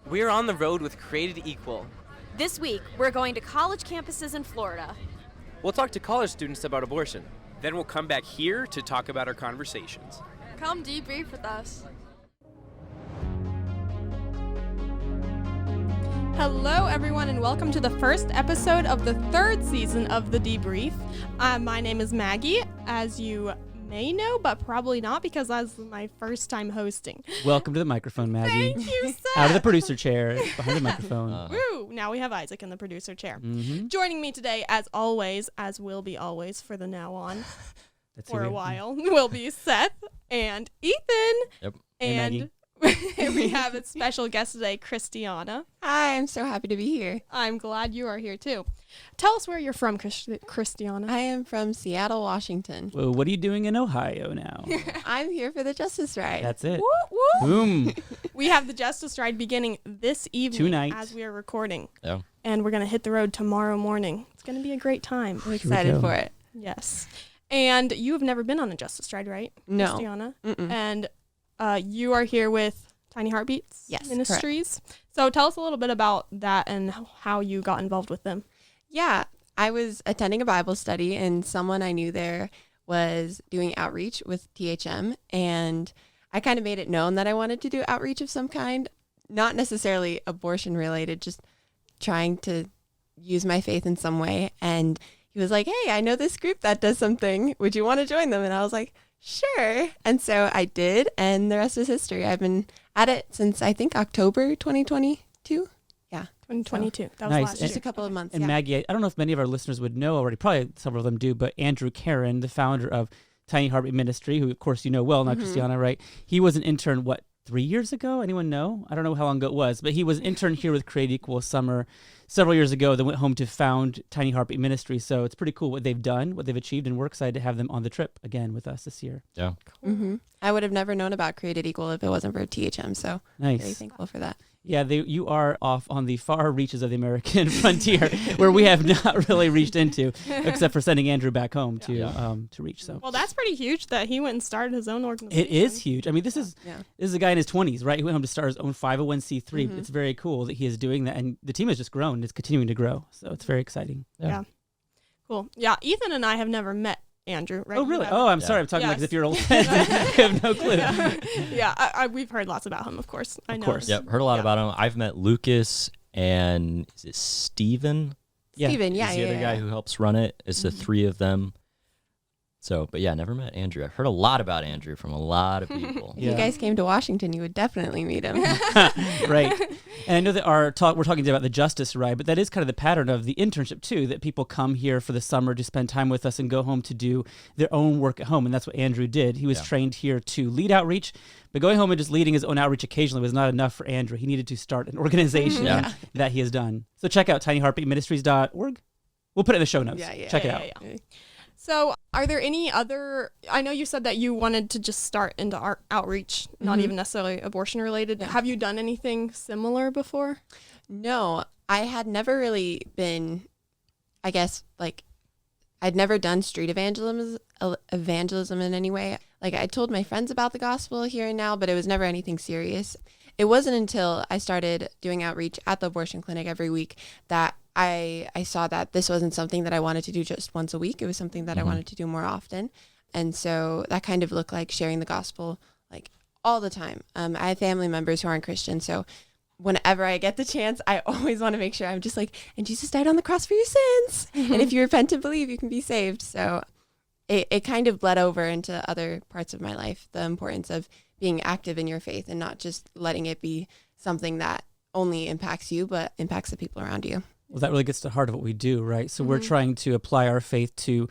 We're on the road with Created Equal. This week, we're going to college campuses in Florida. We'll talk to college students about abortion. Then we'll come back here to talk about our conversations. Come debrief with us. Hello, everyone, and welcome to the first episode of the third season of the Debrief. My name is Maggie, as you may know, but probably not because that's my first time hosting. Welcome to the microphone, Maggie. Thank you, Seth. Out of the producer chair, behind the microphone. Woo! Now we have Isaac in the producer chair. Mm-hmm. Joining me today, as always, as will be always for the now on, That's for who a we- while, will be Seth and Ethan. Yep. Hey, And we have a special guest today, Cristiana. Hi, I'm so happy to be here. I'm glad you are here too. Tell us where you're from, Cristiana. I am from Seattle, Washington. Well, what are you doing in Ohio now? I'm here for the Justice Ride. That's it. Woo, woo. Boom. We have the Justice Ride beginning this evening Tonight. as we are recording. Yeah. And we're going to hit the road tomorrow morning. It's going to be a great time. I'm excited go. for it. Yes. And you have never been on a Justice Ride, right? No. Cristiana? Mm-mm. And you are here with Tiny Heartbeats Yes, Ministries. So tell us a little bit about that and how you got involved with them. Yeah, I was attending a Bible study, and someone I knew there was doing outreach with THM, and I kind of made it known that I wanted to do outreach of some kind, not necessarily abortion related, just trying to use my faith in some way. And he was like, "Hey, I know this group that does something. Would you want to join them?" And I was like, "Sure." And so I did, and the rest is history. I've been at it since, I think, October 2022. 2022. That was Nice. last Just year. a couple of months. And yeah. Maggie, I don't know if many of our listeners would know already, probably several of them do, but Andrew Karen, the founder of Tiny Heartbeat Ministry, who of course you know well, not Cristiana, right? He was an intern, 3 years ago? Anyone know? I don't know how long ago it was, but he was an intern here with Create Equal summer several years ago, then went home to found Tiny Heartbeat Ministry. So it's pretty cool what they've done, what they've achieved, and we're excited to have them on the trip again with us this year. Yeah. I would have never known about Created Equal if it wasn't for THM, so very Nice. thankful for that. Yeah, you are off on the far reaches of the American frontier, where we have not really reached into, except for sending Andrew back home to reach. So Well, that's pretty huge that he went and started his own organization. it is huge. I mean, this is a guy in his 20s, right? He went home to start his own 501c3. It's very cool that he is doing that, and the team has just grown. It's continuing to grow, so it's very exciting. Yeah. Cool. Yeah, Ethan and I have never met Andrew, right? Oh, You really? have- Oh, I'm sorry. I'm talking like as Yes. if you're old friends. You have no clue. Yeah, we've heard lots about him, of course. I know. course. Yep. Heard a lot about him. I've met Lucas and is it Steven? Yeah. Steven, yeah, He's the yeah, other guy yeah. who helps run it. It's the three of them. So, but yeah, never met Andrew. I've heard a lot about Andrew from a lot of people. If you guys came to Washington, you would definitely meet him. Right. And I know that we're talking about the Justice Ride, but that is kind of the pattern of the internship too, that people come here for the summer to spend time with us and go home to do their own work at home. And that's what Andrew did. He was trained here to lead outreach, but going home and just leading his own outreach occasionally was not enough for Andrew. He needed to start an organization that he has done. So check out tinyheartbeatministries.org. We'll put it in the show notes. Check it out. Yeah. So are there any other, I know you said that you wanted to just start into outreach, not even necessarily abortion related. Yeah. Have you done anything similar before? No, I had never really been, I guess, like, I'd never done street evangelism in any way. Like, I told my friends about the gospel here and now, but it was never anything serious. It wasn't until I started doing outreach at the abortion clinic every week that I saw that this wasn't something that I wanted to do just once a week. It was something that I wanted to do more often. And so that kind of looked like sharing the gospel like all the time. I have family members who aren't Christian, so whenever I get the chance, I always want to make sure I'm just like, and Jesus died on the cross for your sins. And if you repent and believe, you can be saved. So it kind of bled over into other parts of my life, the importance of being active in your faith and not just letting it be something that only impacts you, but impacts the people around you. Well, that really gets to the heart of what we do, right? So we're trying to apply our faith to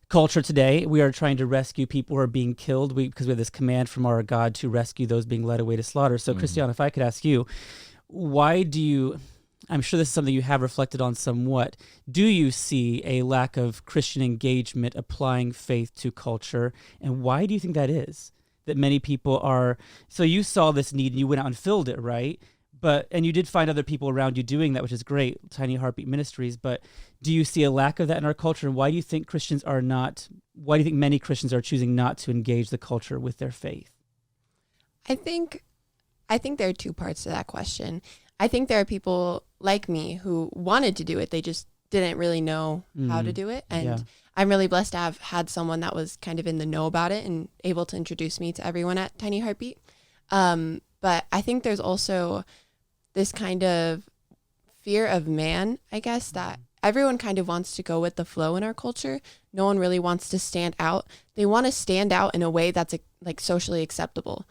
culture today. We are trying to rescue people who are being killed because we have this command from our God to rescue those being led away to slaughter. So, Cristiana, if I could ask you, why do you, I'm sure this is something you have reflected on somewhat, do you see a lack of Christian engagement applying faith to culture? And why do you think that is? That many people are, so you saw this need and you went out and filled it, right? And you did find other people around you doing that, which is great, Tiny Heartbeat Ministries. But do you see a lack of that in our culture? And why do you think why do you think many Christians are choosing not to engage the culture with their faith? I think there are two parts to that question. I think there are people like me who wanted to do it. They just didn't really know how to do it. And Yeah. I'm really blessed to have had someone that was kind of in the know about it and able to introduce me to everyone at Tiny Heartbeat. But I think there's also this kind of fear of man, I guess, that everyone kind of wants to go with the flow in our culture. No one really wants to stand out. They want to stand out in a way that's like socially acceptable.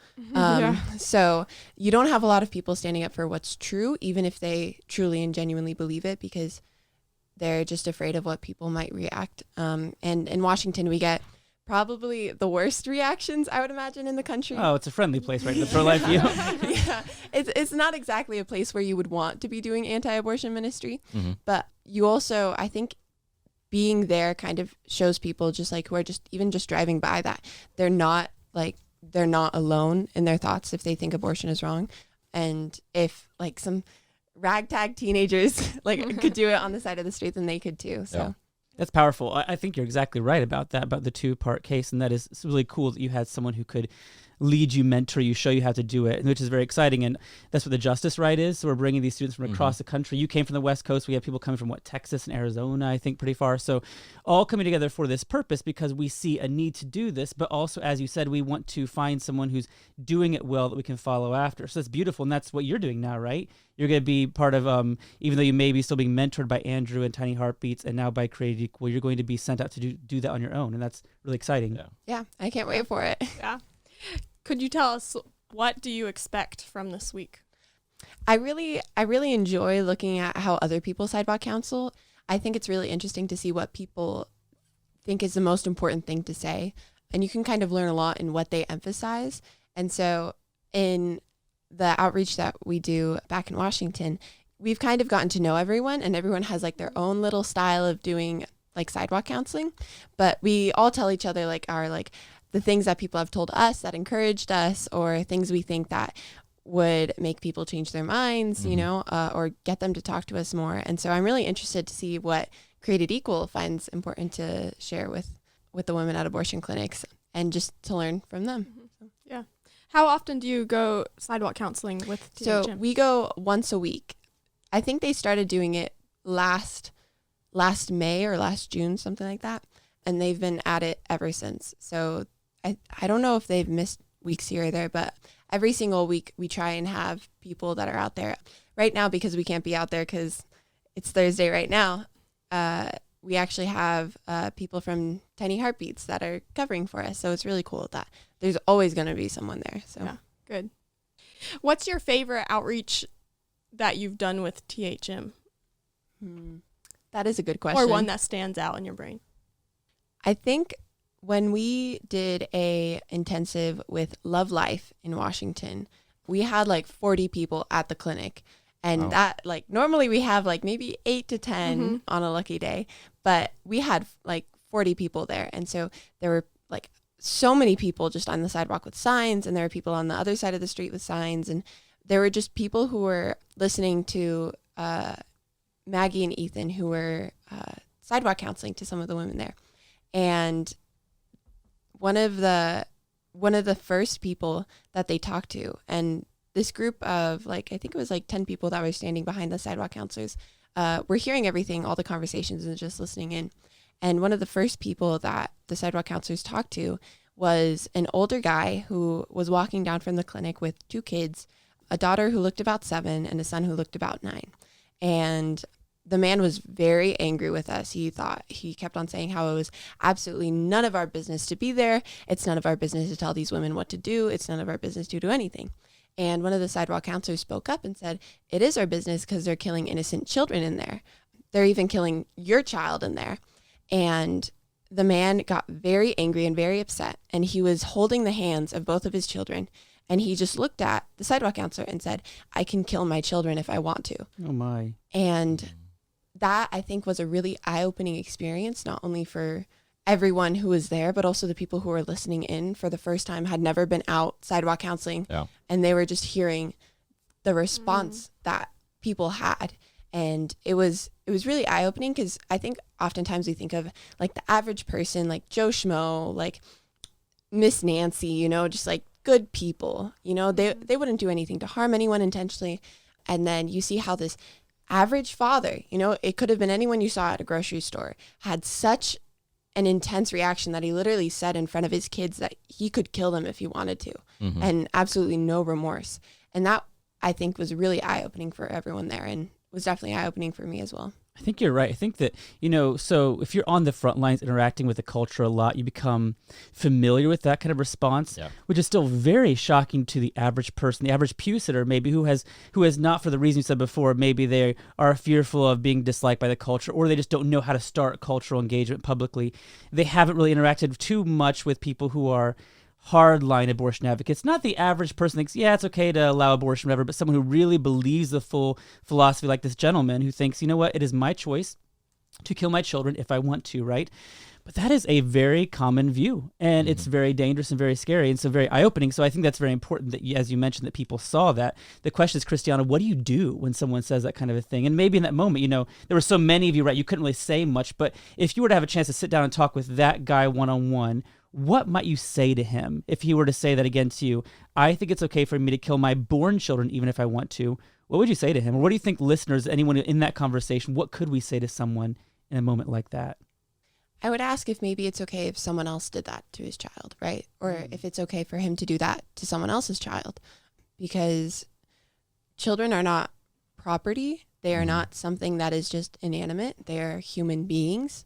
So you don't have a lot of people standing up for what's true, even if they truly and genuinely believe it, because they're just afraid of what people might react. And in Washington, we get probably the worst reactions, I would imagine, in the country. Oh, it's a friendly place, right? The pro-life view. Yeah, it's not exactly a place where you would want to be doing anti-abortion ministry, but you also, I think, being there kind of shows people just like who are just even just driving by that they're not alone in their thoughts if they think abortion is wrong, and if like some ragtag teenagers like could do it on the side of the street, then they could too. So. Yeah. That's powerful. I think you're exactly right about that, about the 2-part case. And that is, it's really cool that you had someone who could lead you, mentor you, show you how to do it, which is very exciting. And that's what the Justice Right is. So we're bringing these students from across the country. You came from the West Coast. We have people coming from Texas and Arizona, I think, pretty far. So all coming together for this purpose because we see a need to do this. But also, as you said, we want to find someone who's doing it well that we can follow after. So that's beautiful. And that's what you're doing now, right? You're going to be part of, even though you may be still being mentored by Andrew and Tiny Heartbeats and now by Created Equal, you're going to be sent out to do that on your own. And that's really exciting. Yeah, I can't wait for it. Yeah. Could you tell us, what do you expect from this week? I really enjoy looking at how other people sidewalk counsel. I think it's really interesting to see what people think is the most important thing to say. And you can kind of learn a lot in what they emphasize. And so in the outreach that we do back in Washington, we've kind of gotten to know everyone, and everyone has like their own little style of doing like sidewalk counseling. But we all tell each other like our like the things that people have told us that encouraged us, or things we think that would make people change their minds, you know, or get them to talk to us more. And so I'm really interested to see what Created Equal finds important to share with the women at abortion clinics, and just to learn from them. Yeah. How often do you go sidewalk counseling with THM? So we go once a week. I think they started doing it last May or last June, something like that. And they've been at it ever since. So I don't know if they've missed weeks here or there, but every single week we try and have people that are out there. Right now, because we can't be out there because it's Thursday right now, we actually have people from Tiny Heartbeats that are covering for us. So it's really cool that there's always going to be someone there. So yeah, good. What's your favorite outreach that you've done with THM? That is a good question. Or one that stands out in your brain? I think when we did a intensive with Love Life in Washington, we had like 40 people at the clinic. And that, like, normally we have like maybe 8 to 10 on a lucky day, but we had like 40 people there. And so there were like so many people just on the sidewalk with signs, and there were people on the other side of the street with signs. And there were just people who were listening to Maggie and Ethan, who were sidewalk counseling to some of the women there. And one of the first people that they talked to, and this group of like, I think it was like 10 people that were standing behind the sidewalk counselors, were hearing everything, all the conversations, and just listening in. And one of the first people that the sidewalk counselors talked to was an older guy who was walking down from the clinic with 2 kids, a daughter who looked about 7 and a son who looked about 9. And the man was very angry with us. He kept on saying how it was absolutely none of our business to be there. It's none of our business to tell these women what to do. It's none of our business to do anything. And one of the sidewalk counselors spoke up and said, it is our business because they're killing innocent children in there. They're even killing your child in there. And the man got very angry and very upset. And he was holding the hands of both of his children. And he just looked at the sidewalk counselor and said, I can kill my children if I want to. Oh, my. And that, I think, was a really eye-opening experience, not only for everyone who was there, but also the people who were listening in for the first time, had never been out sidewalk counseling. Yeah. And they were just hearing the response that people had. And it was really eye-opening, because I think oftentimes we think of like the average person, like Joe Schmo, like Miss Nancy, you know, just like good people, you know, they wouldn't do anything to harm anyone intentionally. And then you see how this average father, it could have been anyone you saw at a grocery store, had such an intense reaction that he literally said in front of his kids that he could kill them if he wanted to, and absolutely no remorse. And that, I think, was really eye-opening for everyone there, and was definitely eye-opening for me as well. I think you're right. I think that, so if you're on the front lines interacting with the culture a lot, you become familiar with that kind of response, which is still very shocking to the average person, the average pew sitter maybe who has not, for the reason you said before, maybe they are fearful of being disliked by the culture, or they just don't know how to start cultural engagement publicly. They haven't really interacted too much with people who are hardline abortion advocates. Not the average person thinks, yeah, it's okay to allow abortion, whatever, but someone who really believes the full philosophy, like this gentleman who thinks, you know what, it is my choice to kill my children if I want to, right? But that is a very common view, and it's very dangerous and very scary, and so very eye-opening. So I think that's very important that, as you mentioned, that people saw that. The question is, Cristiana, what do you do when someone says that kind of a thing? And maybe in that moment, there were so many of you, right, you couldn't really say much, but if you were to have a chance to sit down and talk with that guy one-on-one, what might you say to him if he were to say that again to you? I think it's okay for me to kill my born children even if I want to. What would you say to him? Or what do you think listeners, anyone in that conversation, what could we say to someone in a moment like that? I would ask if maybe it's okay if someone else did that to his child, right? Or if it's okay for him to do that to someone else's child. Because children are not property. They are not something that is just inanimate. They are human beings.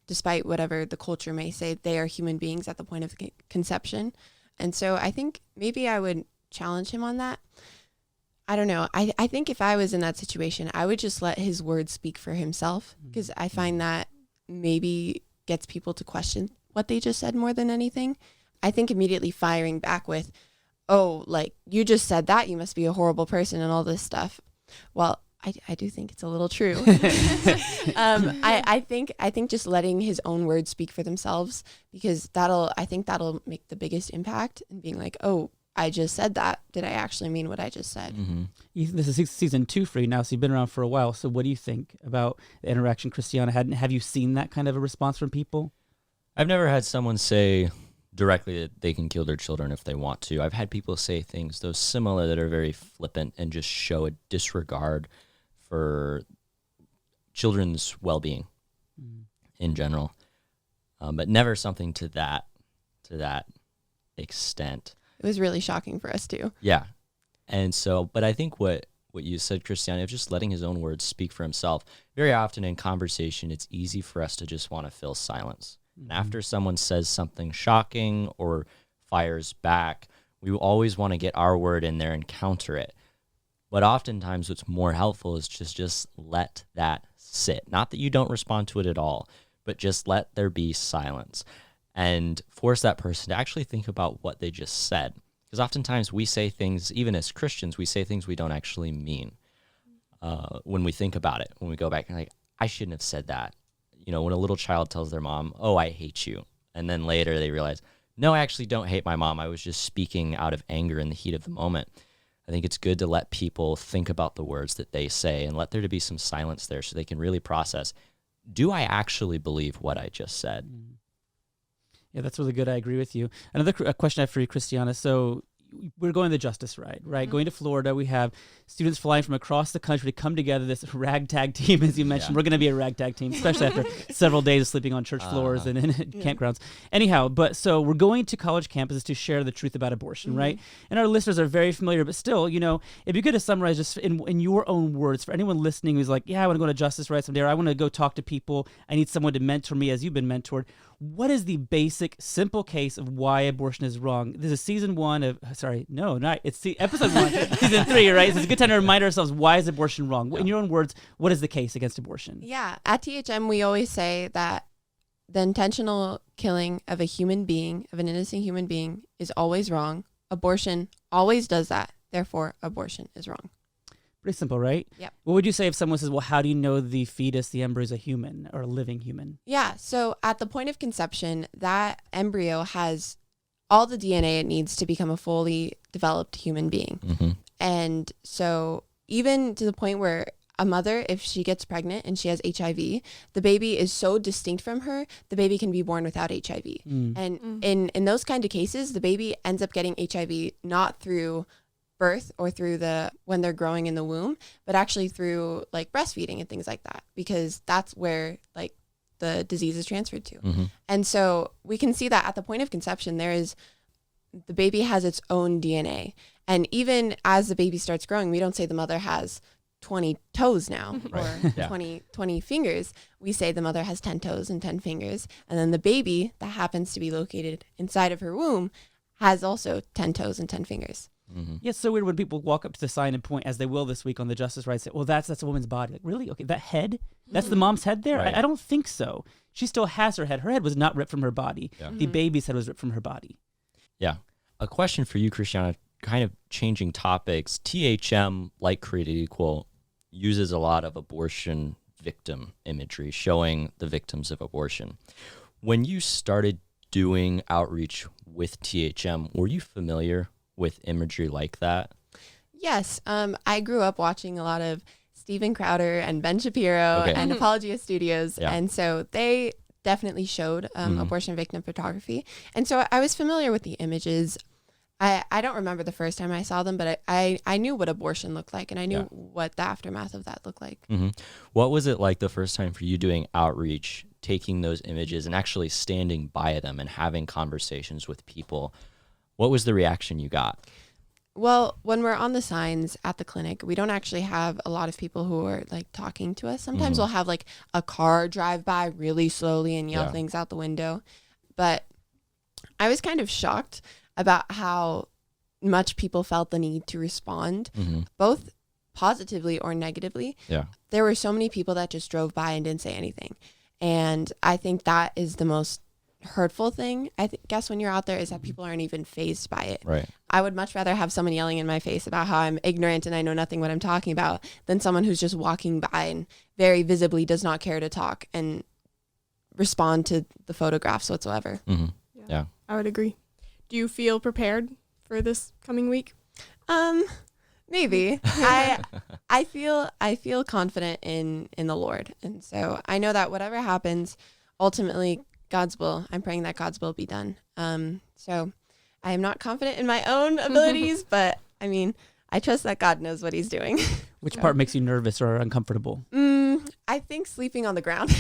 Despite whatever the culture may say, they are human beings at the point of conception. And so I think maybe I would challenge him on that. I don't know. I think if I was in that situation, I would just let his words speak for himself, because I find that maybe gets people to question what they just said more than anything. I think immediately firing back with, oh, like, you just said that, you must be a horrible person and all this stuff. Well, I do think it's a little true. I think just letting his own words speak for themselves, because I think that'll make the biggest impact, and being like, oh, I just said that. Did I actually mean what I just said? This is season 2 for you now, so you've been around for a while. So what do you think about the interaction Cristiana had? Have you seen that kind of a response from people? I've never had someone say directly that they can kill their children if they want to. I've had people say things, though similar, that are very flippant and just show a disregard for children's well-being in general, but never something to that extent. It was really shocking for us too. Yeah, and so, but I think what you said, Cristiana, of just letting his own words speak for himself. Very often in conversation, it's easy for us to just want to fill silence. And after someone says something shocking or fires back, we always want to get our word in there and counter it. But oftentimes what's more helpful is just let that sit. Not that you don't respond to it at all, but just let there be silence and force that person to actually think about what they just said. Because oftentimes we say things, even as Christians, we say things we don't actually mean when we think about it, when we go back and like, I shouldn't have said that. When a little child tells their mom, oh, I hate you. And then later they realize, no, I actually don't hate my mom. I was just speaking out of anger in the heat of the moment. I think it's good to let people think about the words that they say and let there to be some silence there so they can really process, do I actually believe what I just said? Yeah, that's really good. I agree with you. Another question I have for you, Cristiana. So we're going the justice ride, right? Going to Florida, we have students flying from across the country to come together, this ragtag team, as you mentioned. We're going to be a ragtag team, especially after several days of sleeping on church floors and in campgrounds. Anyhow, but so we're going to college campuses to share the truth about abortion, right? And our listeners are very familiar, but still, it'd be good to summarize just in your own words for anyone listening who's like, yeah, I want to go to justice ride someday, or I want to go talk to people. I need someone to mentor me as you've been mentored. What is the basic, simple case of why abortion is wrong? This is season 1 of, it's episode 1, season 3, right? So it's a good time to remind ourselves, why is abortion wrong? In your own words, what is the case against abortion? Yeah, at THM, we always say that the intentional killing of a human being, of an innocent human being, is always wrong. Abortion always does that. Therefore, abortion is wrong. Pretty simple, right? Yep. What would you say if someone says, well, how do you know the fetus, the embryo, is a human or a living human? Yeah, so at the point of conception, that embryo has all the DNA it needs to become a fully developed human being. And so even to the point where a mother, if she gets pregnant and she has HIV, the baby is so distinct from her, the baby can be born without HIV. And in those kind of cases, the baby ends up getting HIV not through birth or through when they're growing in the womb, but actually through like breastfeeding and things like that, because that's where like the disease is transferred to. Mm-hmm. And so we can see that at the point of conception, the baby has its own DNA. And even as the baby starts growing, we don't say the mother has 20 toes now or Yeah. 20 fingers. We say the mother has 10 toes and 10 fingers. And then the baby that happens to be located inside of her womb has also 10 toes and 10 fingers. Mm-hmm. Yeah, it's so weird when people walk up to the sign and point, as they will this week on the Justice Right, say, well, that's a woman's body. Like, really? Okay, that head? That's the mom's head there? Right. I don't think so. She still has her head. Her head was not ripped from her body. Yeah. The baby's head was ripped from her body. Yeah. A question for you, Cristiana, kind of changing topics. THM, like Created Equal, uses a lot of abortion victim imagery, showing the victims of abortion. When you started doing outreach with THM, were you familiar with imagery like that? Yes. I grew up watching a lot of Steven Crowder and Ben Shapiro Okay. and Apologia Studios. Yeah. And so they definitely showed abortion victim photography. And so I was familiar with the images. I don't remember the first time I saw them, but I knew what abortion looked like, and I knew what the aftermath of that looked like. Mm-hmm. What was it like the first time for you doing outreach, taking those images and actually standing by them and having conversations with people? What was the reaction you got? Well, when we're on the signs at the clinic, we don't actually have a lot of people who are like talking to us. Sometimes we'll have like a car drive by really slowly and yell things out the window. But I was kind of shocked about how much people felt the need to respond, both positively or negatively. Yeah. There were so many people that just drove by and didn't say anything. And I think that is the most hurtful thing, guess, when you're out there, is that people aren't even fazed by it. Right. I would much rather have someone yelling in my face about how I'm ignorant and I know nothing what I'm talking about than someone who's just walking by and very visibly does not care to talk and respond to the photographs whatsoever. Mm-hmm. Yeah. I would agree. Do you feel prepared for this coming week? Maybe. I feel confident in the Lord. And so I know that whatever happens, ultimately God's will, I'm praying that God's will be done. So I am not confident in my own abilities, but I mean, I trust that God knows what he's doing. Which part makes you nervous or uncomfortable? I think sleeping on the ground.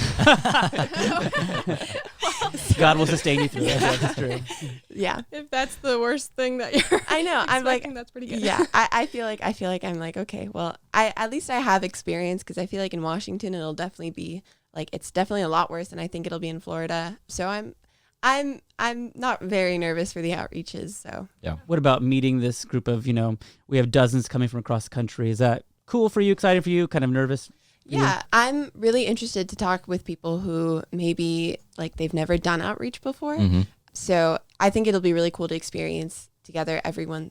God will sustain you through it. That's true. Yeah. If that's the worst thing that you're I know. I'm like, expecting, that's pretty good. yeah, I feel like I'm like, okay, well, at least I have experience, because I feel like in Washington, it'll definitely be like, it's definitely a lot worse, and I think it'll be in Florida. So I'm not very nervous for the outreaches. So Yeah. What about meeting this group of, we have dozens coming from across the country. Is that cool for you, exciting for you, kind of nervous? yeah, I'm really interested to talk with people who maybe like they've never done outreach before. Mm-hmm. So I think it'll be really cool to experience together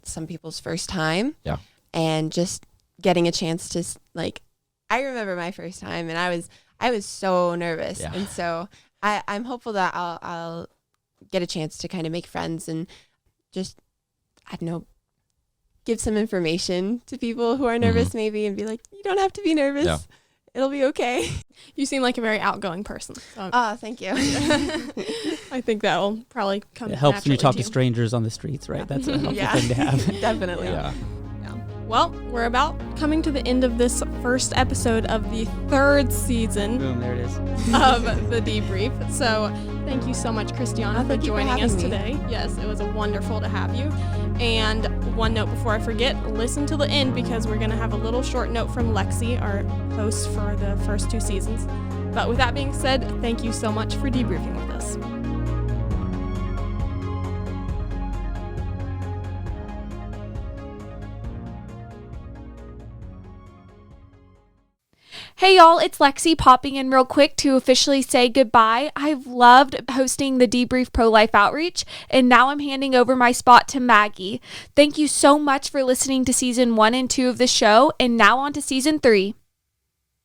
some people's first time. Yeah. And just getting a chance to like, I remember my first time and I was so nervous. Yeah. And so I'm hopeful that I'll get a chance to kind of make friends and just, I don't know, give some information to people who are nervous maybe, and be like, you don't have to be nervous. Yeah. It'll be okay. You seem like a very outgoing person. So Oh, thank you. I think that'll probably come It helps when you naturally talk to you. strangers on the streets, right? That's a helpful Yeah. thing to have. Definitely. Yeah. Well, we're about coming to the end of this first episode of the third season Boom, there it is. of the Debrief. So thank you so much, Cristiana, for Thank you for joining us having me. today. Yes, it was wonderful to have you. And one note before I forget, listen to the end, because we're going to have a little short note from Lexi, our host for the first 2 seasons. But with that being said, thank you so much for debriefing with us. Hey y'all, it's Lexi popping in real quick to officially say goodbye. I've loved hosting the Debrief Pro-Life Outreach, and now I'm handing over my spot to Maggie. Thank you so much for listening to season 1 and 2 of the show, and now on to season 3.